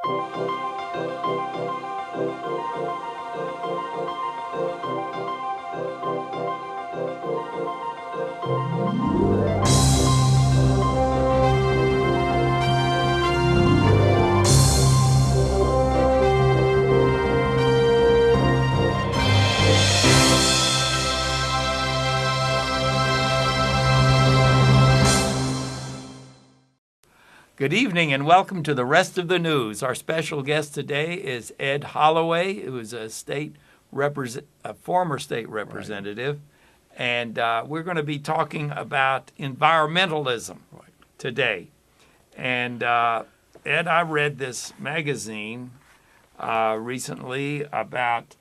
Good evening and welcome to the rest of the news. Our special guest today is Ed Holloway, who is a former state representative, right. And we're going to be talking about environmentalism today. And Ed, I read this magazine recently about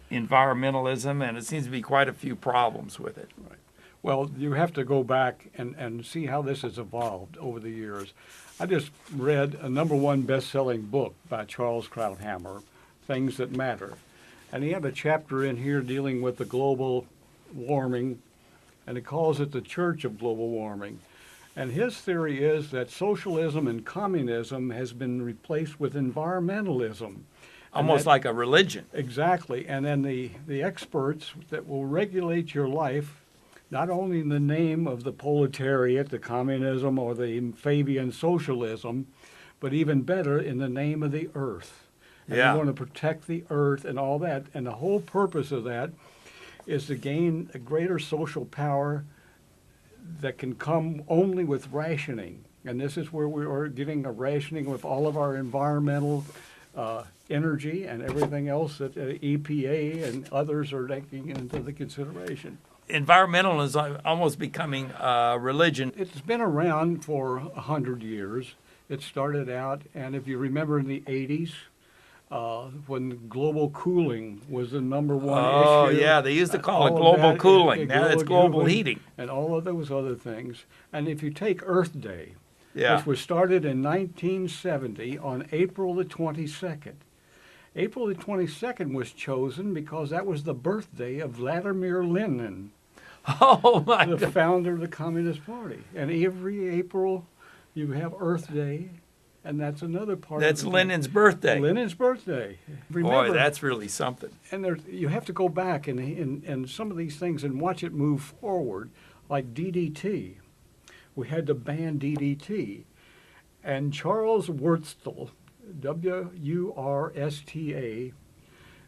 environmentalism, and it seems to be quite a few problems with it. Right. Well, you have to go back and see how this has evolved over the years. I just read a #1 best-selling book by Charles Krauthammer, Things That Matter. And he had a chapter in here dealing with the global warming, and he calls it the Church of Global Warming. And his theory is that socialism and communism has been replaced with environmentalism. Almost like a religion. Exactly. And then the experts that will regulate your life, not only in the name of the proletariat, the communism, or the Fabian socialism, but even better, in the name of the earth. And yeah. We want to protect the earth and all that. And the whole purpose of that is to gain a greater social power that can come only with rationing. And this is where we are getting a rationing with all of our environmental energy and everything else that EPA and others are taking into the consideration. Environmental is almost becoming a religion. It's been around for 100 years. It started out, and if you remember in the 80s, when global cooling was the #1 issue. Oh, yeah, they used to call it global cooling. Now it's global heating. And all of those other things. And if you take Earth Day, yeah. which was started in 1970 on April the 22nd. April the 22nd was chosen because that was the birthday of Vladimir Lenin. Oh, my God. The founder of the Communist Party. And every April you have Earth Day, and that's another part That's of it. Lenin's birthday. Lenin's birthday. Remember, boy, that's really something. And you have to go back and some of these things and watch it move forward, like DDT. We had to ban DDT. And Charles Wurtztel, W-U-R-S-T-A,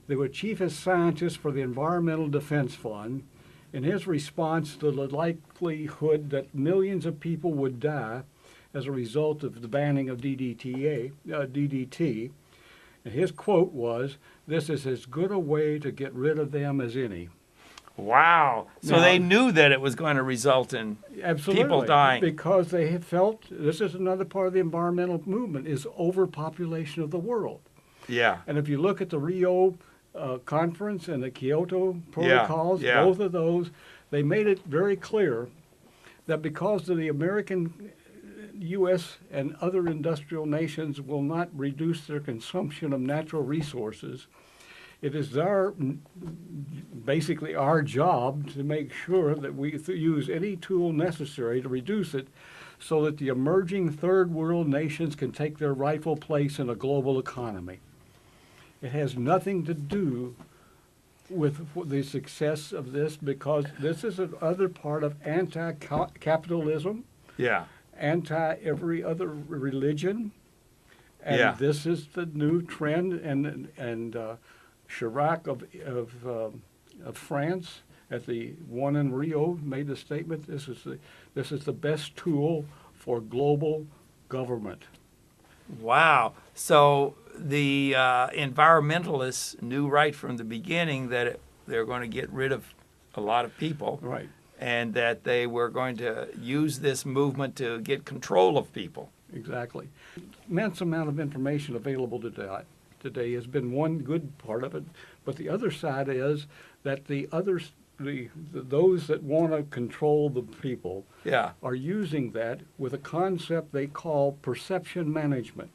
they were chief scientist for the Environmental Defense Fund. In his response to the likelihood that millions of people would die as a result of the banning of DDT, and his quote was, "This is as good a way to get rid of them as any." Wow. So they knew that it was going to result in people dying. Because they had felt, this is another part of the environmental movement, is overpopulation of the world. Yeah. And if you look at the Rio conference and the Kyoto protocols, both of those, they made it very clear that because of the American, U.S., and other industrial nations will not reduce their consumption of natural resources, it is basically our job to make sure that we use any tool necessary to reduce it so that the emerging third world nations can take their rightful place in a global economy. It has nothing to do with the success of this, because this is another part of anti-capitalism, anti-every other religion, and this is the new trend. And Chirac of France, at the one in Rio, made the statement: this is the best tool for global government. Wow. So the environmentalists knew right from the beginning that they're going to get rid of a lot of people. Right. And that they were going to use this movement to get control of people. Exactly. Immense amount of information available today has been one good part of it, but the other side is that those that want to control the people are using that with a concept they call perception management.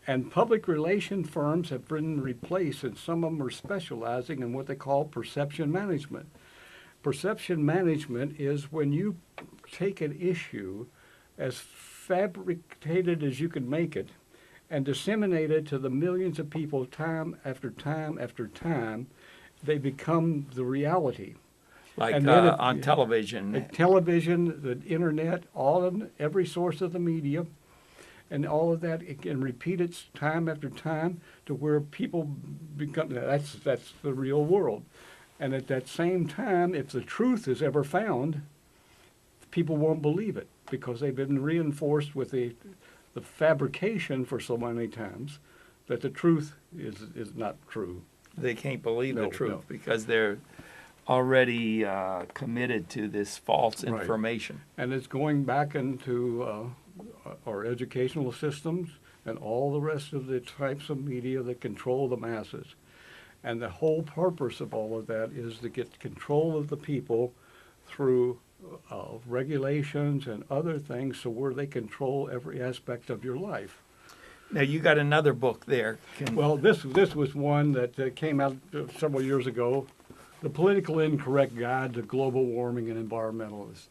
And public relation firms have been replaced, and some of them are specializing in what they call perception management. Perception management is when you take an issue as fabricated as you can make it, and disseminated to the millions of people time after time after time, they become the reality. Like And then on television. The television, the internet, every source of the media, and all of that, it can repeat it time after time to where people become, that's the real world. And at that same time, if the truth is ever found, people won't believe it because they've been reinforced with the fabrication for so many times that the truth is not true. They can't believe the No, truth no. because they're already committed to this false Right. information. And it's going back into our educational systems and all the rest of the types of media that control the masses. And the whole purpose of all of that is to get control of the people through regulations and other things so where they control every aspect of your life. Now, you got another book there. Well, this was one that came out several years ago, The Politically Incorrect Guide to Global Warming and Environmentalists.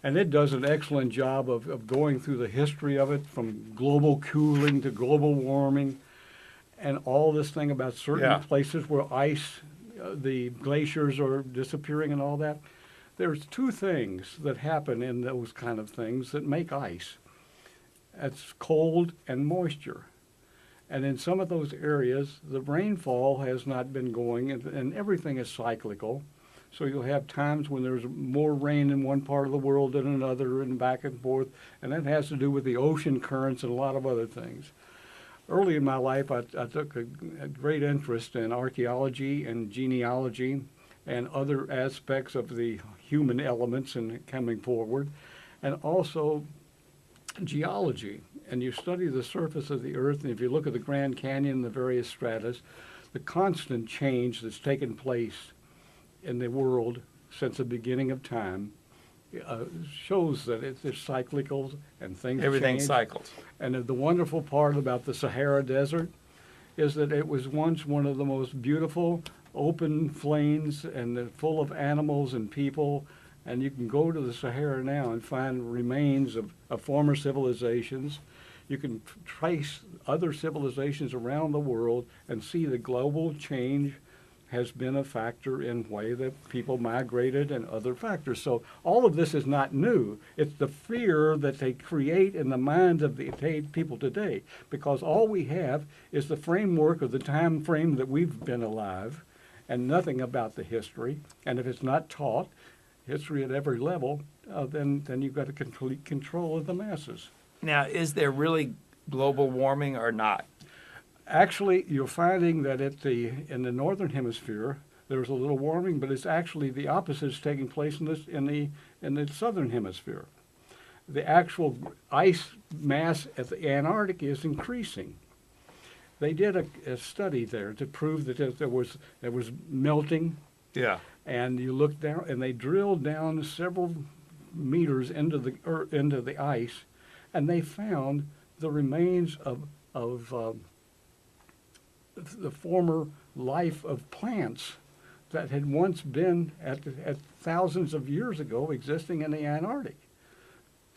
And it does an excellent job of going through the history of it, from global cooling to global warming, and all this thing about certain places where ice, the glaciers are disappearing and all that. There's two things that happen in those kind of things that make ice. That's cold and moisture. And in some of those areas, the rainfall has not been going, and everything is cyclical. So you'll have times when there's more rain in one part of the world than another, and back and forth, and that has to do with the ocean currents and a lot of other things. Early in my life, I took a great interest in archaeology and genealogy and other aspects of the human elements in coming forward, and also geology. And you study the surface of the earth, and if you look at the Grand Canyon and the various stratas, the constant change that's taken place in the world since the beginning of time shows that it's cyclical and things Everything change. cycles. And the wonderful part about the Sahara Desert is that it was once one of the most beautiful open plains and full of animals and people. And you can go to the Sahara now and find remains of former civilizations. You can trace other civilizations around the world and see the global change has been a factor in way that people migrated and other factors. So all of this is not new. It's the fear that they create in the minds of the people today, because all we have is the framework of the time frame that we've been alive and nothing about the history. And if it's not taught, history at every level, then you've got a complete control of the masses. Now, is there really global warming or not? Actually, you're finding that in the northern hemisphere there's a little warming, but it's actually the opposite is taking place in the southern hemisphere. The actual ice mass at the Antarctic is increasing. They did a study there to prove that there was melting. Yeah. And you look down, and they drilled down several meters into the ice, and they found the remains of the former life of plants that had once been at thousands of years ago existing in the Antarctic.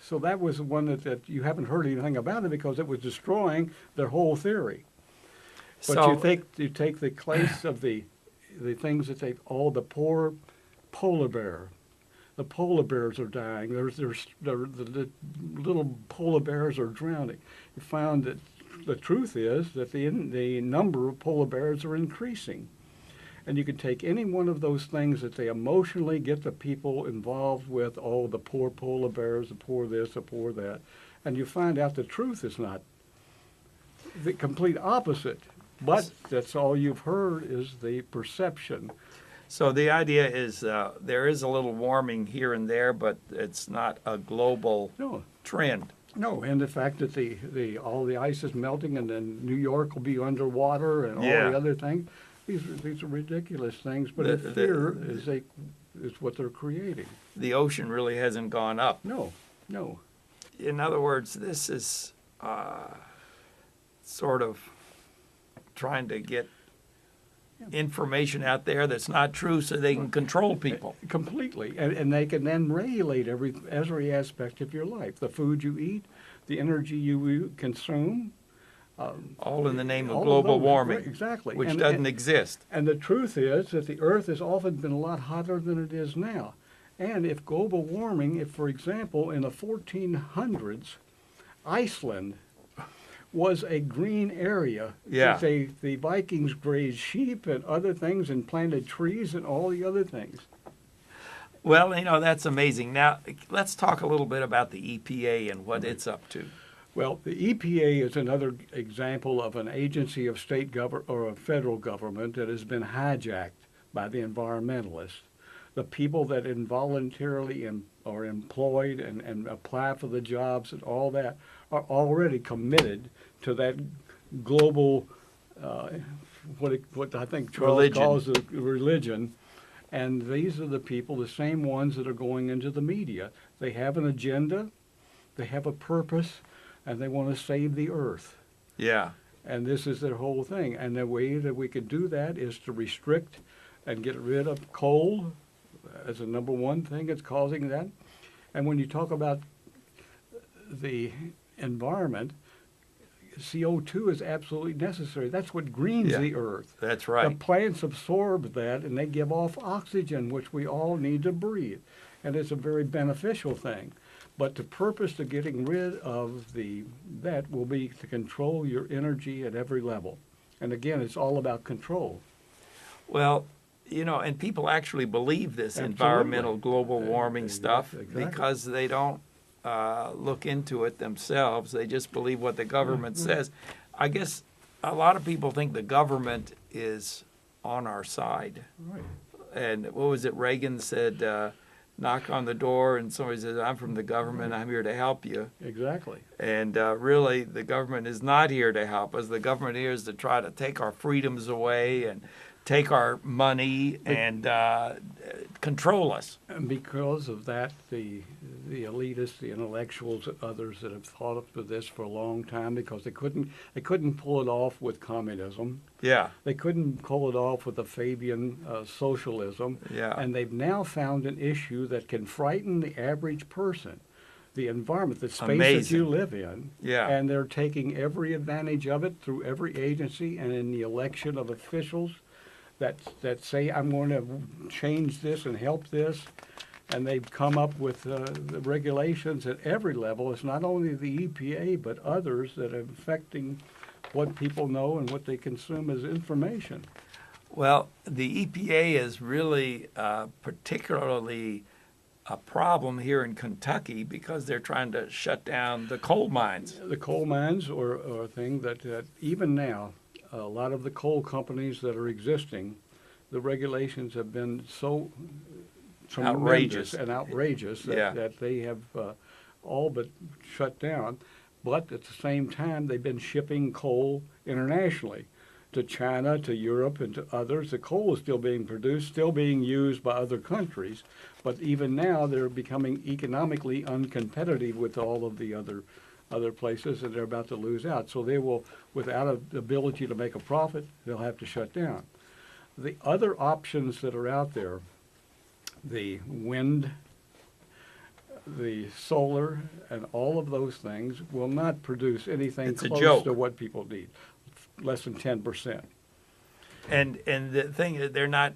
So that was one that you haven't heard anything about it because it was destroying their whole theory. But So, you take the case of the things that the poor polar bear. The polar bears are dying. The little polar bears are drowning. You found that the truth is that the number of polar bears are increasing. And you can take any one of those things that they emotionally get the people involved with, the poor polar bears, the poor this, the poor that, and you find out the truth is not the complete opposite. But that's all you've heard is the perception. So the idea is there is a little warming here and there, but it's not a global trend. No, and the fact that all the ice is melting and then New York will be underwater and all the other things, these are ridiculous things. But the fear is what they're creating. The ocean really hasn't gone up. No. In other words, this is sort of trying to get information out there that's not true so they can control people. Completely. And they can then regulate every aspect of your life. The food you eat, the energy you consume, All in the name of all global those, warming, right, exactly, which doesn't exist. And the truth is that the Earth has often been a lot hotter than it is now. And if global warming, if for example in the 1400s, Iceland was a green area. Yeah. The Vikings grazed sheep and other things and planted trees and all the other things. Well, that's amazing. Now, let's talk a little bit about the EPA and what it's up to. Well, the EPA is another example of an agency of state government or a federal government that has been hijacked by the environmentalists. The people that involuntarily are employed and apply for the jobs and all that are already committed to that global, what I think Charles calls a religion. And these are the people, the same ones that are going into the media. They have an agenda, they have a purpose, and they want to save the earth. Yeah. And this is their whole thing. And the way that we could do that is to restrict and get rid of coal as a number one thing that's causing that. And when you talk about the environment, CO2 is absolutely necessary. That's what greens the earth. That's right. The plants absorb that and they give off oxygen, which we all need to breathe. And it's a very beneficial thing. But the purpose of getting rid of that will be to control your energy at every level. And again, it's all about control. Well, and people actually believe this Absolutely. Environmental global warming stuff Exactly. because they don't look into it themselves. They just believe what the government says. I guess a lot of people think the government is on our side. Right. And what was it? Reagan said, knock on the door and somebody says, I'm from the government, I'm here to help you. Exactly. And really, the government is not here to help us. The government here is to try to take our freedoms away and take our money and control us. And because of that, the elitists, the intellectuals, and others that have thought of this for a long time, because they couldn't pull it off with communism. Yeah. They couldn't pull it off with the Fabian socialism. Yeah. And they've now found an issue that can frighten the average person. The environment, the space that you live in. Yeah. And they're taking every advantage of it through every agency and in the election of officials that say, I'm going to change this and help this. And they've come up with the regulations at every level. It's not only the EPA, but others that are affecting what people know and what they consume as information. Well, the EPA is really particularly a problem here in Kentucky because they're trying to shut down the coal mines. The coal mines are a thing that even now, a lot of the coal companies that are existing, the regulations have been so tremendous and outrageous that they have all but shut down. But at the same time, they've been shipping coal internationally to China, to Europe, and to others. The coal is still being produced, still being used by other countries, but even now they're becoming economically uncompetitive with all of the other places, and they're about to lose out. So they will, without an ability to make a profit, they'll have to shut down. The other options that are out there, the wind, the solar, and all of those things will not produce anything close to what people need, less than 10%. And the thing is, they're not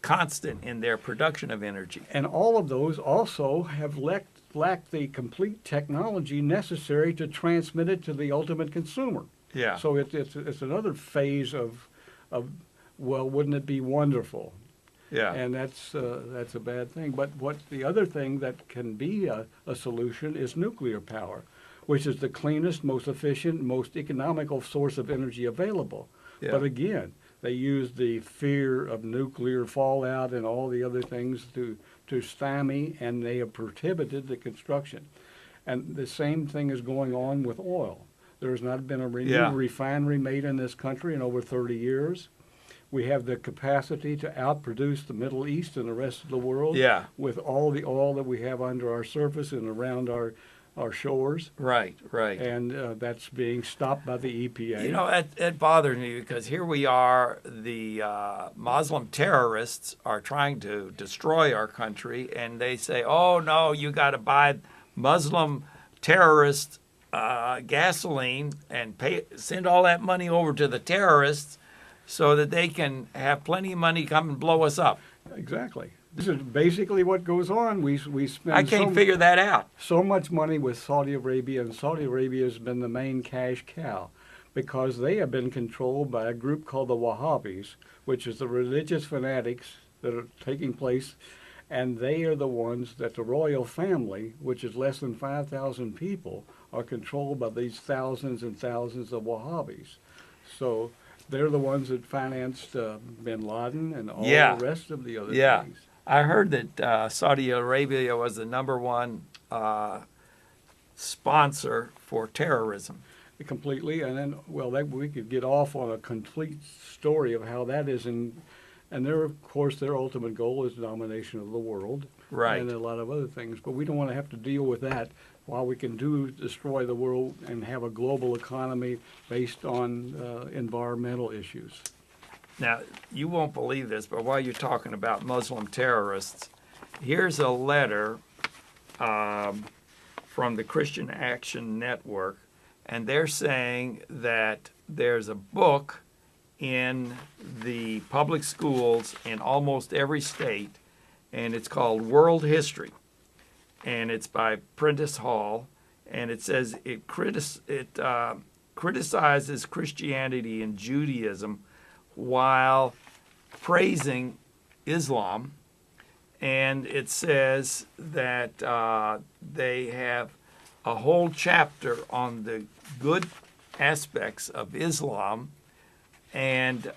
constant in their production of energy. And all of those also have lacked the complete technology necessary to transmit it to the ultimate consumer. Yeah. So it's another phase of well, wouldn't it be wonderful? Yeah. And that's a bad thing. But the other thing that can be a solution is nuclear power, which is the cleanest, most efficient, most economical source of energy available. Yeah. But again, they use the fear of nuclear fallout and all the other things to stymie, and they have prohibited the construction. And the same thing is going on with oil. There has not been a new refinery made in this country in over 30 years. We have the capacity to outproduce the Middle East and the rest of the world with all the oil that we have under our surface and around our shores. Right, right. And that's being stopped by the EPA. You know, it bothers me because here we are, the Muslim terrorists are trying to destroy our country, and they say, oh, no, you got to buy Muslim terrorist gasoline and send all that money over to the terrorists so that they can have plenty of money come and blow us up. Exactly. This is basically what goes on. We spend I can't figure that out. so much money with Saudi Arabia, and Saudi Arabia has been the main cash cow because they have been controlled by a group called the Wahhabis, which is the religious fanatics that are taking place, and they are the ones that the royal family, which is less than 5,000 people, are controlled by these thousands and thousands of Wahhabis. So they're the ones that financed bin Laden and all the rest of the other things. I heard that Saudi Arabia was the #1 sponsor for terrorism. Completely, and then, well, we could get off on a complete story of how that is, and of course, their ultimate goal is domination of the world, right, and a lot of other things, but we don't want to have to deal with that while we can destroy the world and have a global economy based on environmental issues. Now, you won't believe this, but while you're talking about Muslim terrorists, here's a letter from the Christian Action Network, and they're saying that there's a book in the public schools in almost every state, and it's called World History, and it's by Prentice Hall, and it says it criticizes Christianity and Judaism while praising Islam, and it says that they have a whole chapter on the good aspects of Islam and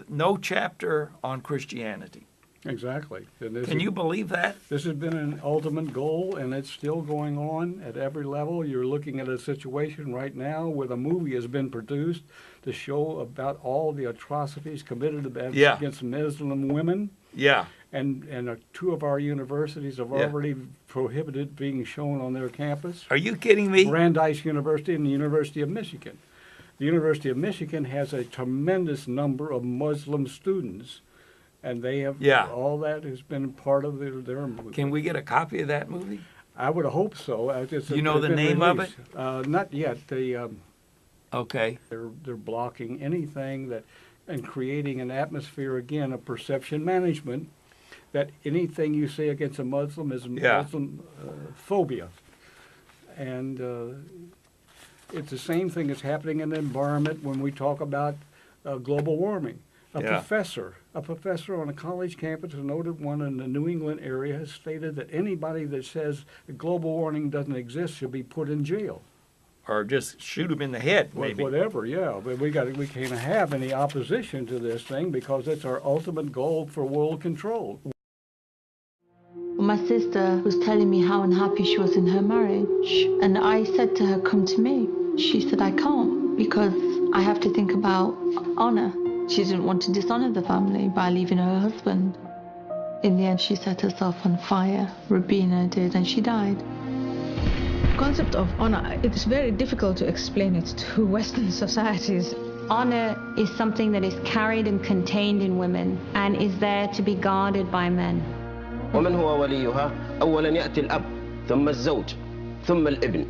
no chapter on Christianity. Exactly. Can you believe that? This has been an ultimate goal, and it's still going on at every level. You're looking at a situation right now where the movie has been produced to show about all the atrocities committed against Muslim women. Yeah. And 2 of our universities have already prohibited being shown on their campus. Are you kidding me? Brandeis University and the University of Michigan. The University of Michigan has a tremendous number of Muslim students, and they have all that has been part of their movie. Can we get a copy of that movie? I would hope so. You know the name of it? Not yet. Okay. They're blocking anything and creating an atmosphere again of perception management. That anything you say against a Muslim is Muslim phobia, and it's the same thing that's happening in the environment when we talk about global warming. A professor on a college campus, a noted one in the New England area, has stated that anybody that says that global warming doesn't exist should be put in jail. Or just shoot them in the head, maybe. Whatever, yeah. But we can't have any opposition to this thing because it's our ultimate goal for world control. My sister was telling me how unhappy she was in her marriage, and I said to her, come to me. She said, I can't because I have to think about honor. She didn't want to dishonor the family by leaving her husband. In the end, she set herself on fire. Rabina did, and she died. The concept of honor, it's very difficult to explain it to Western societies. Honor is something that is carried and contained in women and is there to be guarded by men. ومن هو وليها أولا يأتي الأب ثم الزوج ثم الابن.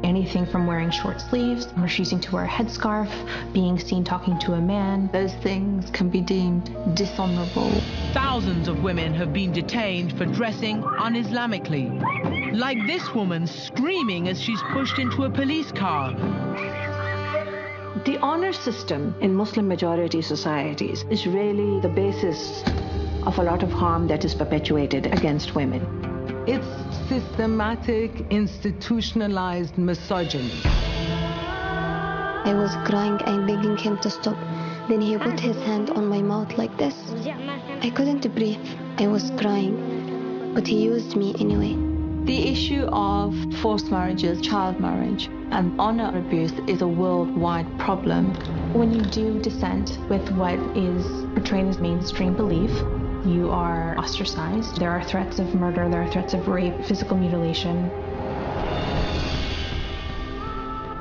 Anything from wearing short sleeves, refusing to wear a headscarf, being seen talking to a man, those things can be deemed dishonorable. Thousands of women have been detained for dressing un-Islamically. Like this woman screaming as she's pushed into a police car. The honor system in Muslim majority societies is really the basis of a lot of harm that is perpetuated against women. It's systematic, institutionalized misogyny. I was crying and begging him to stop. Then he put his hand on my mouth like this. I couldn't breathe. I was crying, but he used me anyway. The issue of forced marriages, child marriage, and honor abuse is a worldwide problem. When you do dissent with what is portrayed as mainstream belief, you are ostracized. There are threats of murder, there are threats of rape, physical mutilation.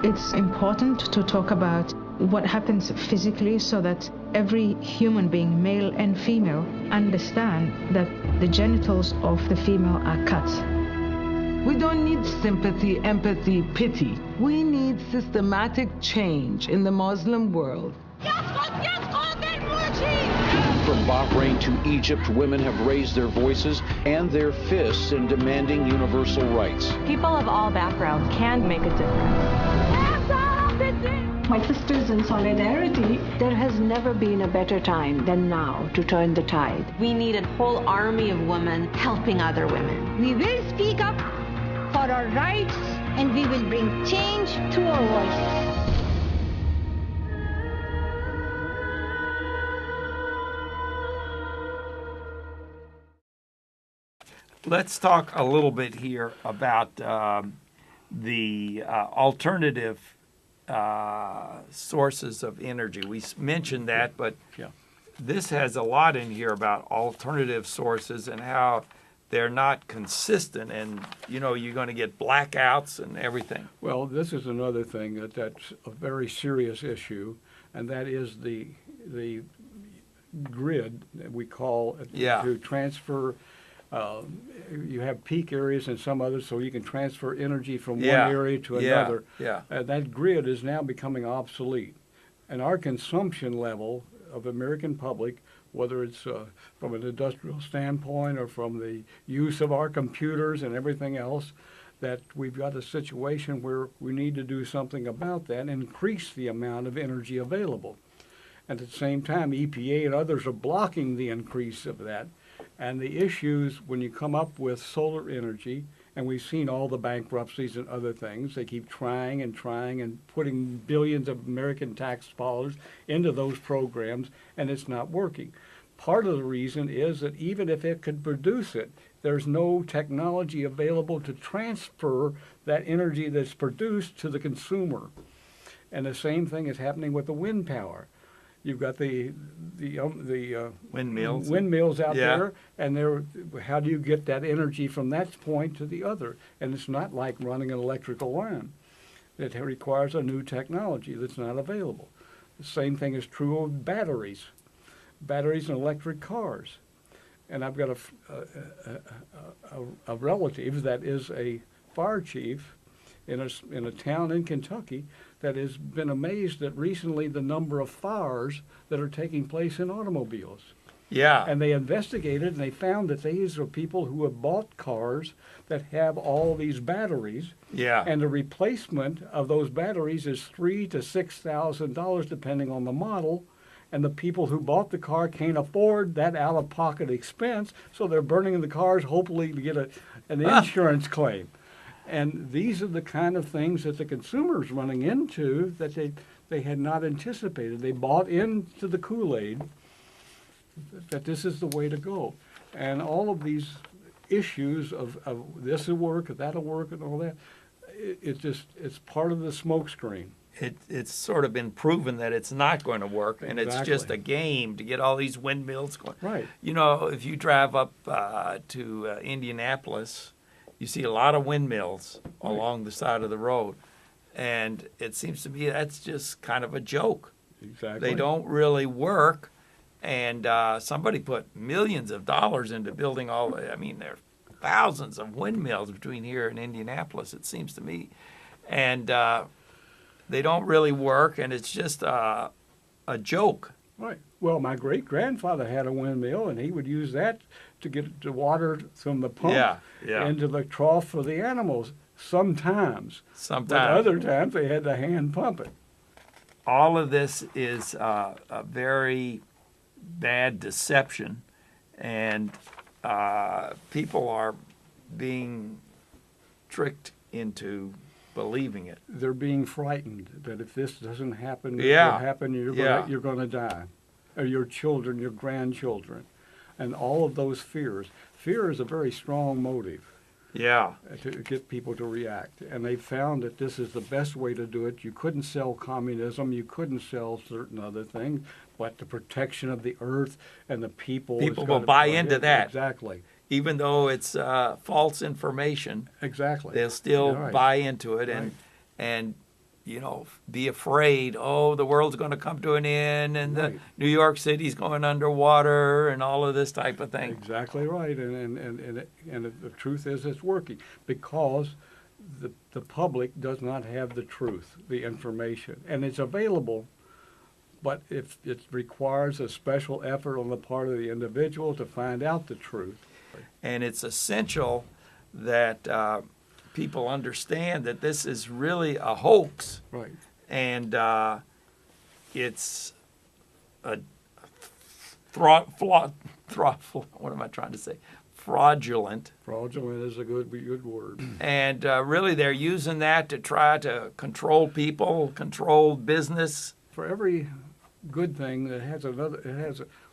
It's important to talk about what happens physically so that every human being, male and female, understand that the genitals of the female are cut. We don't need sympathy, empathy, pity. We need systematic change in the Muslim world. From Bahrain to Egypt, women have raised their voices and their fists in demanding universal rights. People of all backgrounds can make a difference. My sisters in solidarity, there has never been a better time than now to turn the tide. We need a whole army of women helping other women. We will speak up for our rights and we will bring change through our voice. Let's talk a little bit here about the alternative sources of energy. We mentioned that, but this has a lot in here about alternative sources and how they're not consistent, and you're going to get blackouts and everything. Well, this is another thing that's a very serious issue, and that is the grid that we call to transfer. You have peak areas and some others, so you can transfer energy from one area to another. That grid is now becoming obsolete. And our consumption level of the American public, whether it's from an industrial standpoint or from the use of our computers and everything else, that we've got a situation where we need to do something about that and increase the amount of energy available. At the same time, EPA and others are blocking the increase of that. And the issues when you come up with solar energy, and we've seen all the bankruptcies and other things, they keep trying and putting billions of American tax dollars into those programs, and it's not working. Part of the reason is that even if it could produce it, there's no technology available to transfer that energy that's produced to the consumer. And the same thing is happening with the wind power. You've got the windmills out there, and how do you get that energy from that point to the other? And it's not like running an electrical line. It requires a new technology that's not available. The same thing is true of batteries in electric cars. And I've got a relative that is a fire chief in a town in Kentucky that has been amazed at recently the number of fires that are taking place in automobiles. Yeah. And they investigated and they found that these are people who have bought cars that have all these batteries. Yeah. And the replacement of those batteries is $3,000 to $6,000 depending on the model. And the people who bought the car can't afford that out-of-pocket expense, so they're burning the cars hopefully to get an insurance claim. And these are the kind of things that the consumer's running into that they had not anticipated. They bought into the Kool-Aid that this is the way to go. And all of these issues of this will work, that'll work, and all that, it's part of the smokescreen. It's sort of been proven that it's not going to work, and it's just a game to get all these windmills going. Right. If you drive up to Indianapolis, you see a lot of windmills along the side of the road, and it seems to me that's just kind of a joke. Exactly. They don't really work, and somebody put millions of dollars into building there are thousands of windmills between here and Indianapolis, it seems to me, and they don't really work, and it's just a joke. Right. Well, my great-grandfather had a windmill, and he would use that to get the water from the pump into the trough for the animals sometimes. But other times they had to hand pump it. All of this is a very bad deception, and people are being tricked into believing it. They're being frightened that if this doesn't happen, it will happen, you're going to die. Or your children, your grandchildren. And all of those fears. Fear is a very strong motive. Yeah. To get people to react. And they found that this is the best way to do it. You couldn't sell communism. You couldn't sell certain other things. But the protection of the earth and the people. People will buy into that. Exactly. Even though it's false information. Exactly. They'll still buy into it. And be afraid, oh, the world's going to come to an end and Right. the New York City's going underwater and all of this type of thing. Exactly right, and the truth is it's working because the public does not have the truth, the information, and it's available, but if it requires a special effort on the part of the individual to find out the truth. And it's essential that people understand that this is really a hoax. Right. And it's a what am I trying to say? Fraudulent. Fraudulent is a good word. And really they're using that to try to control people, control business. For every good thing that has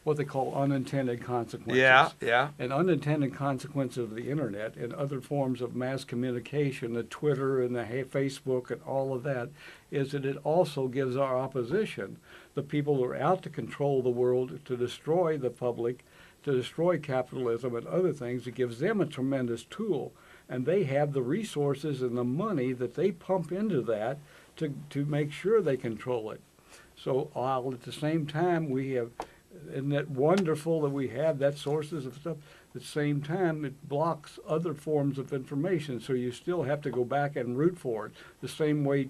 what they call unintended consequences. Yeah. And unintended consequences of the internet and other forms of mass communication, the Twitter and the Facebook and all of that, is that it also gives our opposition, the people who are out to control the world, to destroy the public, to destroy capitalism and other things, it gives them a tremendous tool. And they have the resources and the money that they pump into that to make sure they control it. So while at the same time isn't it wonderful that we have that sources of stuff? At the same time, it blocks other forms of information, so you still have to go back and root for it. The same way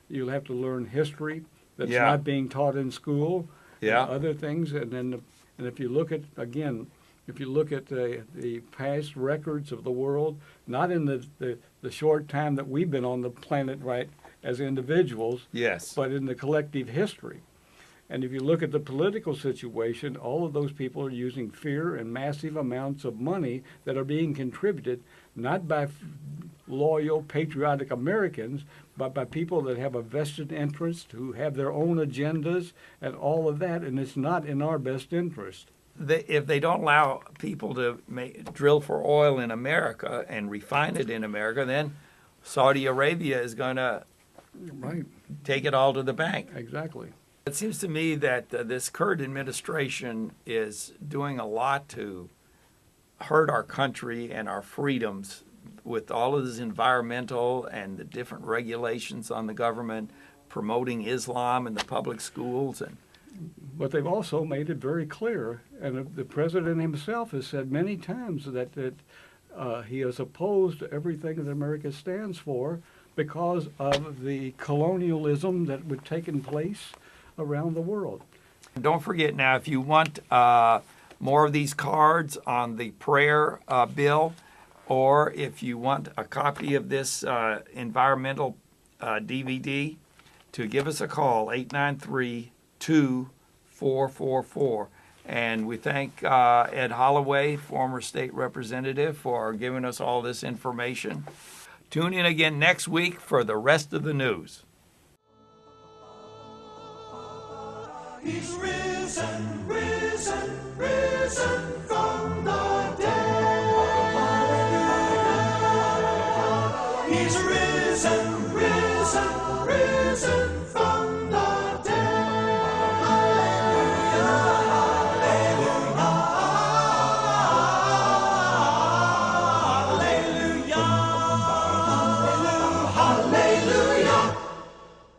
you'll have to learn history that's not being taught in school, and other things. And if you look at, again, the past records of the world, not in the short time that we've been on the planet, right, as individuals, yes, but in the collective history. And if you look at the political situation, all of those people are using fear and massive amounts of money that are being contributed, not by loyal, patriotic Americans, but by people that have a vested interest, who have their own agendas and all of that, and it's not in our best interest. If they don't allow people to drill for oil in America and refine it in America, then Saudi Arabia is going to take it all to the bank. Exactly. It seems to me that this current administration is doing a lot to hurt our country and our freedoms with all of this environmental and the different regulations on the government, promoting Islam in the public schools. But they've also made it very clear, and the president himself has said many times that he is opposed to everything that America stands for because of the colonialism that would taken place around the world. Don't forget now, if you want more of these cards on the prayer bill, or if you want a copy of this environmental DVD, to give us a call, 893-2444. And we thank Ed Holloway, former state representative, for giving us all this information. Tune in again next week for the rest of the news. He's risen, risen, risen.